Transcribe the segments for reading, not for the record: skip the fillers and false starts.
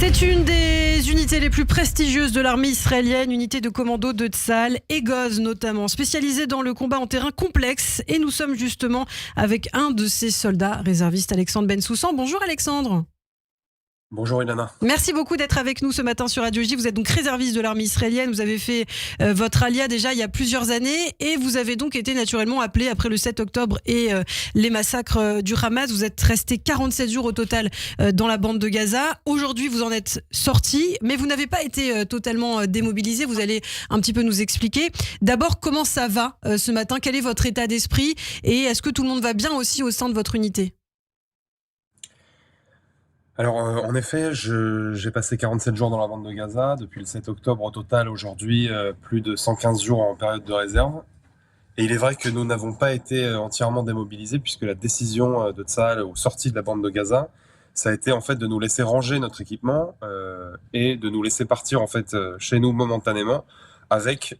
C'est une des unités les plus prestigieuses de l'armée israélienne, unité de commando de Tzahal, Egoz notamment, spécialisée dans le combat en terrain complexe. Et nous sommes justement avec un de ces soldats réservistes, Alexandre Bensoussan. Bonjour Alexandre. Bonjour Ilana. Merci beaucoup d'être avec nous ce matin sur Radio J. Vous êtes donc réserviste de l'armée israélienne. Vous avez fait votre alia déjà il y a plusieurs années et vous avez donc été naturellement appelé après le 7 octobre et les massacres du Hamas. Vous êtes resté 47 jours au total dans la bande de Gaza. Aujourd'hui, vous en êtes sorti, mais vous n'avez pas été totalement démobilisé. Vous allez un petit peu nous expliquer. D'abord, comment ça va ce matin? Quel est votre état d'esprit? Et est-ce que tout le monde va bien aussi au sein de votre unité? Alors, en effet, j'ai passé 47 jours dans la bande de Gaza, depuis le 7 octobre au total, aujourd'hui, plus de 115 jours en période de réserve. Et il est vrai que nous n'avons pas été entièrement démobilisés, puisque la décision de Tzahal aux sorties de la bande de Gaza, ça a été en fait de nous laisser ranger notre équipement et de nous laisser partir en fait chez nous momentanément avec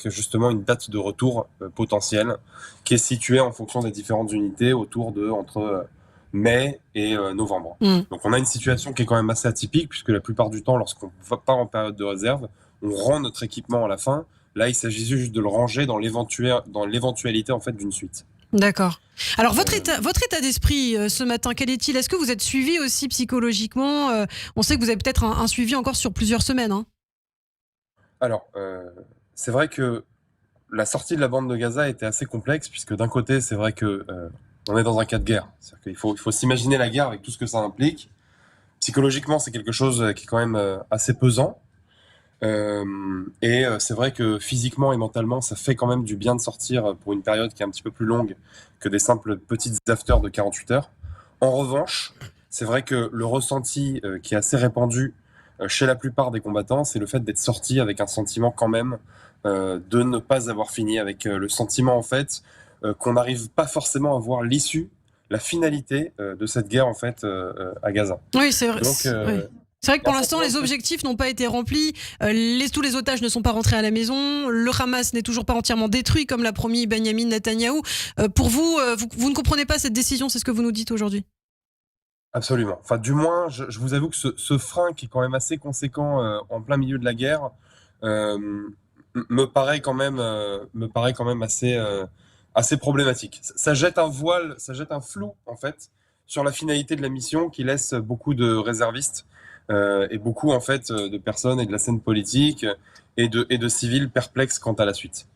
justement une date de retour potentielle qui est située en fonction des différentes unités autour de entre mai et novembre. Donc on a une situation qui est quand même assez atypique, puisque la plupart du temps, lorsqu'on part en période de réserve, on rend notre équipement à la fin. Là, il s'agit juste de le ranger dans l'éventualité en fait d'une suite. D'accord. Alors votre état d'esprit ce matin, quel est-il? Est-ce que vous êtes suivi aussi psychologiquement? On sait que vous avez peut-être un suivi encore sur plusieurs semaines. Alors, c'est vrai que la sortie de la bande de Gaza était assez complexe, puisque d'un côté, c'est vrai que on est dans un cas de guerre. C'est-à-dire qu'il faut s'imaginer la guerre avec tout ce que ça implique. Psychologiquement, c'est quelque chose qui est quand même assez pesant. C'est vrai que physiquement et mentalement, ça fait quand même du bien de sortir pour une période qui est un petit peu plus longue que des simples petites afters de 48 heures. En revanche, c'est vrai que le ressenti qui est assez répandu chez la plupart des combattants, c'est le fait d'être sorti avec un sentiment quand même de ne pas avoir fini, avec le sentiment en fait qu'on n'arrive pas forcément à voir l'issue, la finalité de cette guerre en fait à Gaza. Oui, c'est vrai. Donc, Oui. C'est vrai que pour l'instant, les objectifs n'ont pas été remplis. Tous les otages ne sont pas rentrés à la maison. Le Hamas n'est toujours pas entièrement détruit, comme l'a promis Benyamin Netanyahou. Pour vous, vous ne comprenez pas cette décision, c'est ce que vous nous dites aujourd'hui? Absolument. Enfin, du moins, je vous avoue que ce frein qui est quand même assez conséquent en plein milieu de la guerre me paraît quand même assez problématique. Ça jette un voile, ça jette un flou en fait sur la finalité de la mission qui laisse beaucoup de réservistes et beaucoup en fait de personnes et de la scène politique et de civils perplexes quant à la suite.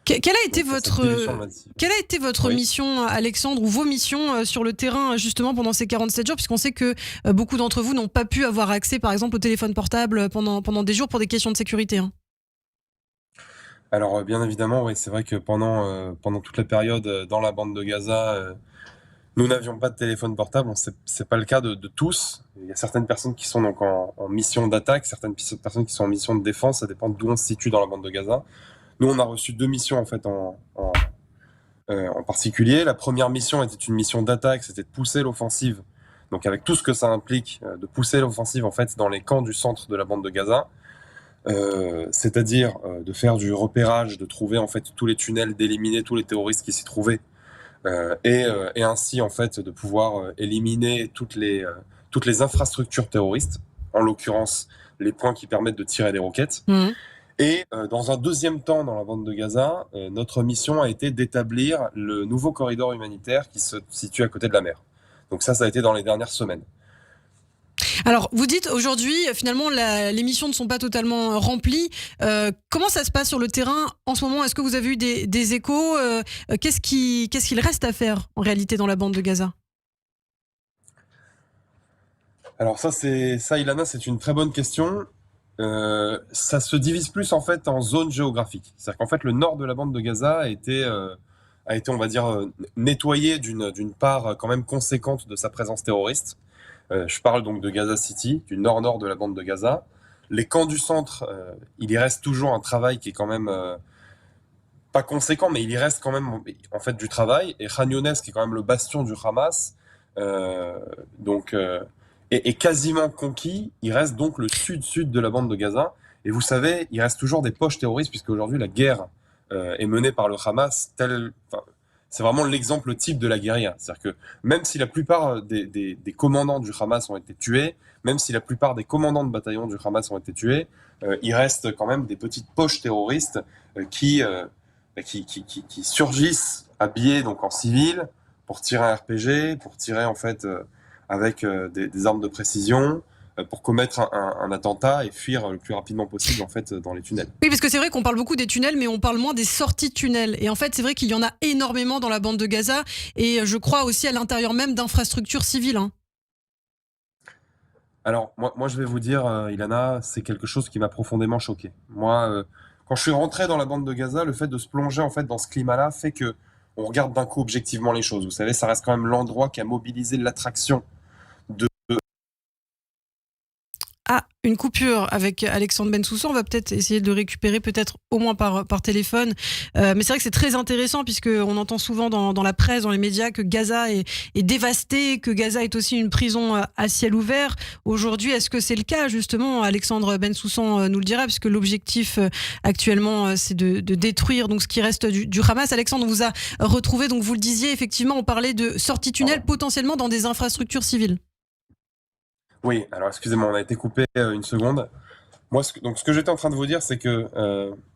Quelle a été votre Oui. mission, Alexandre, ou vos missions sur le terrain, justement, pendant ces 47 jours, puisqu'on sait que beaucoup d'entre vous n'ont pas pu avoir accès, par exemple, au téléphone portable pendant des jours pour des questions de sécurité, hein. Alors bien évidemment, oui, c'est vrai que pendant toute la période dans la bande de Gaza, nous n'avions pas de téléphone portable. C'est pas le cas de tous. Il y a certaines personnes qui sont donc en mission d'attaque, certaines personnes qui sont en mission de défense. Ça dépend d'où on se situe dans la bande de Gaza. Nous, on a reçu 2 missions en fait en particulier. La première mission était une mission d'attaque, c'était de pousser l'offensive. Donc avec tout ce que ça implique, de pousser l'offensive en fait dans les camps du centre de la bande de Gaza. C'est-à-dire de faire du repérage, de trouver en fait tous les tunnels, d'éliminer tous les terroristes qui s'y trouvaient, et ainsi en fait de pouvoir éliminer toutes les infrastructures terroristes, en l'occurrence les points qui permettent de tirer des roquettes. Et dans un deuxième temps, dans la bande de Gaza, notre mission a été d'établir le nouveau corridor humanitaire qui se situe à côté de la mer. Donc ça a été dans les dernières semaines. Alors, vous dites aujourd'hui, finalement, les missions ne sont pas totalement remplies. Comment ça se passe sur le terrain en ce moment? Est-ce que vous avez eu des échos? Qu'est-ce qu'il reste à faire, en réalité, dans la bande de Gaza? Alors ça, Ilana, c'est une très bonne question. Ça se divise plus en fait en zones géographiques. C'est-à-dire qu'en fait, le nord de la bande de Gaza a été, on va dire, nettoyé d'une part quand même conséquente de sa présence terroriste. Je parle donc de Gaza City, du nord-nord de la bande de Gaza. Les camps du centre, il y reste toujours un travail qui est quand même pas conséquent, mais il y reste quand même en fait du travail. Et Khan Younes, qui est quand même le bastion du Hamas, est quasiment conquis. Il reste donc le sud-sud de la bande de Gaza. Et vous savez, il reste toujours des poches terroristes, puisque aujourd'hui la guerre est menée par le Hamas. c'est vraiment l'exemple type de la guérilla. C'est-à-dire que même si la plupart des commandants du Hamas ont été tués, même si la plupart des commandants de bataillons du Hamas ont été tués, il reste quand même des petites poches terroristes qui surgissent habillés donc en civil pour tirer un RPG, pour tirer en fait avec des armes de précision, pour commettre un attentat et fuir le plus rapidement possible en fait dans les tunnels. Oui, parce que c'est vrai qu'on parle beaucoup des tunnels, mais on parle moins des sorties de tunnels. Et en fait, c'est vrai qu'il y en a énormément dans la bande de Gaza, et je crois aussi à l'intérieur même d'infrastructures civiles. Hein. Alors moi je vais vous dire, Ilana, c'est quelque chose qui m'a profondément choqué. Moi, quand je suis rentré dans la bande de Gaza, le fait de se plonger en fait dans ce climat-là fait que on regarde d'un coup objectivement les choses. Vous savez, ça reste quand même l'endroit qui a mobilisé l'attraction de Ah, une coupure avec Alexandre Bensoussan. On va peut-être essayer de le récupérer, peut-être au moins par téléphone. Mais c'est vrai que c'est très intéressant, puisqu'on entend souvent dans la presse, dans les médias, que Gaza est dévasté, que Gaza est aussi une prison à ciel ouvert. Aujourd'hui, est-ce que c'est le cas, justement? Alexandre Bensoussan nous le dira, puisque l'objectif actuellement, c'est de détruire donc ce qui reste du Hamas. Alexandre, on vous a retrouvé, donc vous le disiez, effectivement, on parlait de sortie tunnel potentiellement dans des infrastructures civiles. Oui, alors excusez-moi, on a été coupé une seconde. Moi, ce que j'étais en train de vous dire, c'est que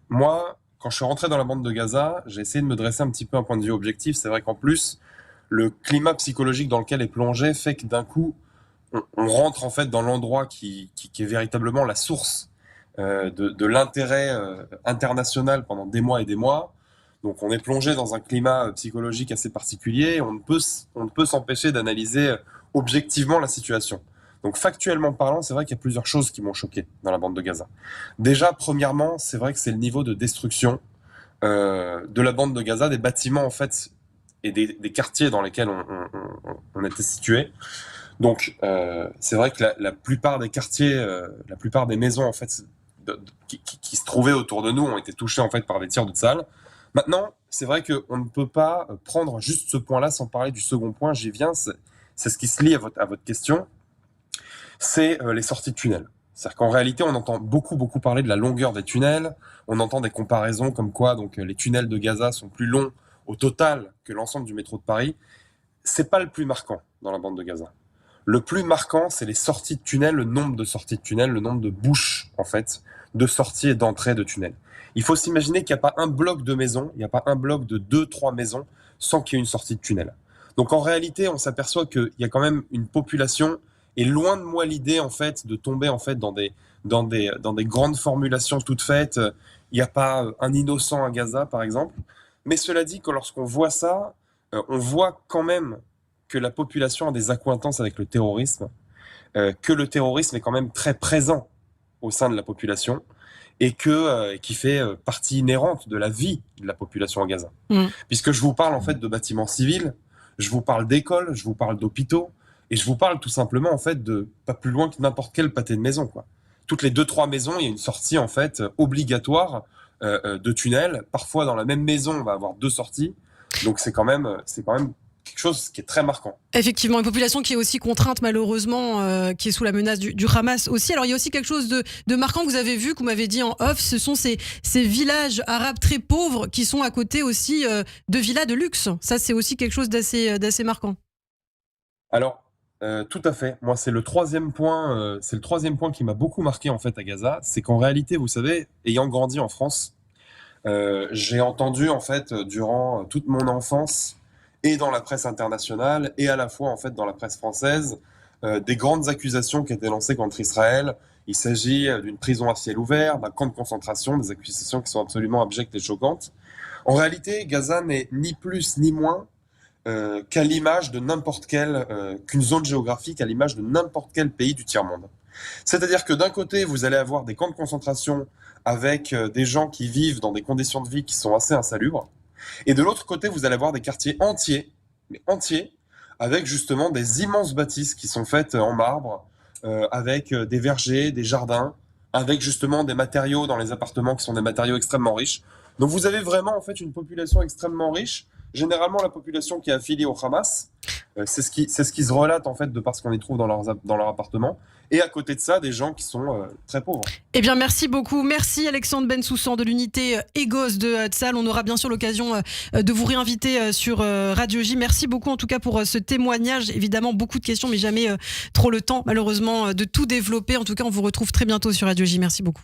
moi, quand je suis rentré dans la bande de Gaza, j'ai essayé de me dresser un petit peu un point de vue objectif. C'est vrai qu'en plus, le climat psychologique dans lequel est plongé fait que d'un coup, on rentre en fait dans l'endroit qui est véritablement la source de l'intérêt international pendant des mois et des mois. Donc on est plongé dans un climat psychologique assez particulier. On ne peut s'empêcher d'analyser objectivement la situation. Donc factuellement parlant, c'est vrai qu'il y a plusieurs choses qui m'ont choqué dans la bande de Gaza. Déjà, premièrement, c'est vrai que c'est le niveau de destruction de la bande de Gaza, des bâtiments en fait et des quartiers dans lesquels on était situé. Donc c'est vrai que la plupart des quartiers, la plupart des maisons en fait qui se trouvaient autour de nous ont été touchées en fait par des tirs de salles. Maintenant, c'est vrai qu'on ne peut pas prendre juste ce point-là sans parler du second point. J'y viens, c'est ce qui se lie à votre question. C'est les sorties de tunnels. C'est-à-dire qu'en réalité, on entend beaucoup parler de la longueur des tunnels. On entend des comparaisons comme quoi donc les tunnels de Gaza sont plus longs au total que l'ensemble du métro de Paris. C'est pas le plus marquant dans la bande de Gaza. Le plus marquant, c'est les sorties de tunnels, le nombre de sorties de tunnels, le nombre de bouches en fait, de sorties et d'entrées de tunnels. Il faut s'imaginer qu'il n'y a pas un bloc de maisons, il n'y a pas un bloc de 2-3 maisons sans qu'il y ait une sortie de tunnel. Donc en réalité, on s'aperçoit qu'il y a quand même une population. Et loin de moi l'idée en fait de tomber en fait dans des grandes formulations toutes faites. Il n'y a pas un innocent à Gaza par exemple. Mais cela dit que lorsqu'on voit ça, on voit quand même que la population a des accointances avec le terrorisme, que le terrorisme est quand même très présent au sein de la population et qui fait partie inhérente de la vie de la population à Gaza. Puisque je vous parle en fait de bâtiments civils, je vous parle d'écoles, je vous parle d'hôpitaux. Et je vous parle tout simplement en fait de pas plus loin que n'importe quel pâté de maison, quoi. Toutes les 2-3 maisons, il y a une sortie en fait obligatoire de tunnel. Parfois dans la même maison, on va avoir 2 sorties. Donc c'est quand même quelque chose qui est très marquant. Effectivement, une population qui est aussi contrainte malheureusement, qui est sous la menace du Hamas aussi. Alors il y a aussi quelque chose de marquant que vous avez vu, que vous m'avez dit en off, ce sont ces villages arabes très pauvres qui sont à côté aussi de villas de luxe. Ça c'est aussi quelque chose d'assez marquant. Alors tout à fait. Moi, c'est le troisième point. C'est le troisième point qui m'a beaucoup marqué en fait à Gaza, c'est qu'en réalité, vous savez, ayant grandi en France, j'ai entendu en fait durant toute mon enfance et dans la presse internationale et à la fois en fait dans la presse française des grandes accusations qui étaient lancées contre Israël. Il s'agit d'une prison à ciel ouvert, d'un camp de concentration, des accusations qui sont absolument abjectes et choquantes. En réalité, Gaza n'est ni plus ni moins qu'à l'image de n'importe quelle qu'une zone géographique, à l'image de n'importe quel pays du tiers-monde. C'est-à-dire que d'un côté, vous allez avoir des camps de concentration avec des gens qui vivent dans des conditions de vie qui sont assez insalubres, et de l'autre côté, vous allez avoir des quartiers entiers, mais entiers, avec justement des immenses bâtisses qui sont faites en marbre, avec des vergers, des jardins, avec justement des matériaux dans les appartements qui sont des matériaux extrêmement riches. Donc vous avez vraiment en fait une population extrêmement riche généralement la population qui est affiliée au Hamas. C'est ce qui se relate en fait de par ce qu'on y trouve dans leur appartement. Et à côté de ça, des gens qui sont très pauvres. Eh bien, merci beaucoup. Merci Alexandre Bensoussan de l'unité Égos de Tsal. On aura bien sûr l'occasion de vous réinviter sur Radio J. Merci beaucoup en tout cas pour ce témoignage. Évidemment, beaucoup de questions, mais jamais trop le temps malheureusement de tout développer. En tout cas, on vous retrouve très bientôt sur Radio J. Merci beaucoup.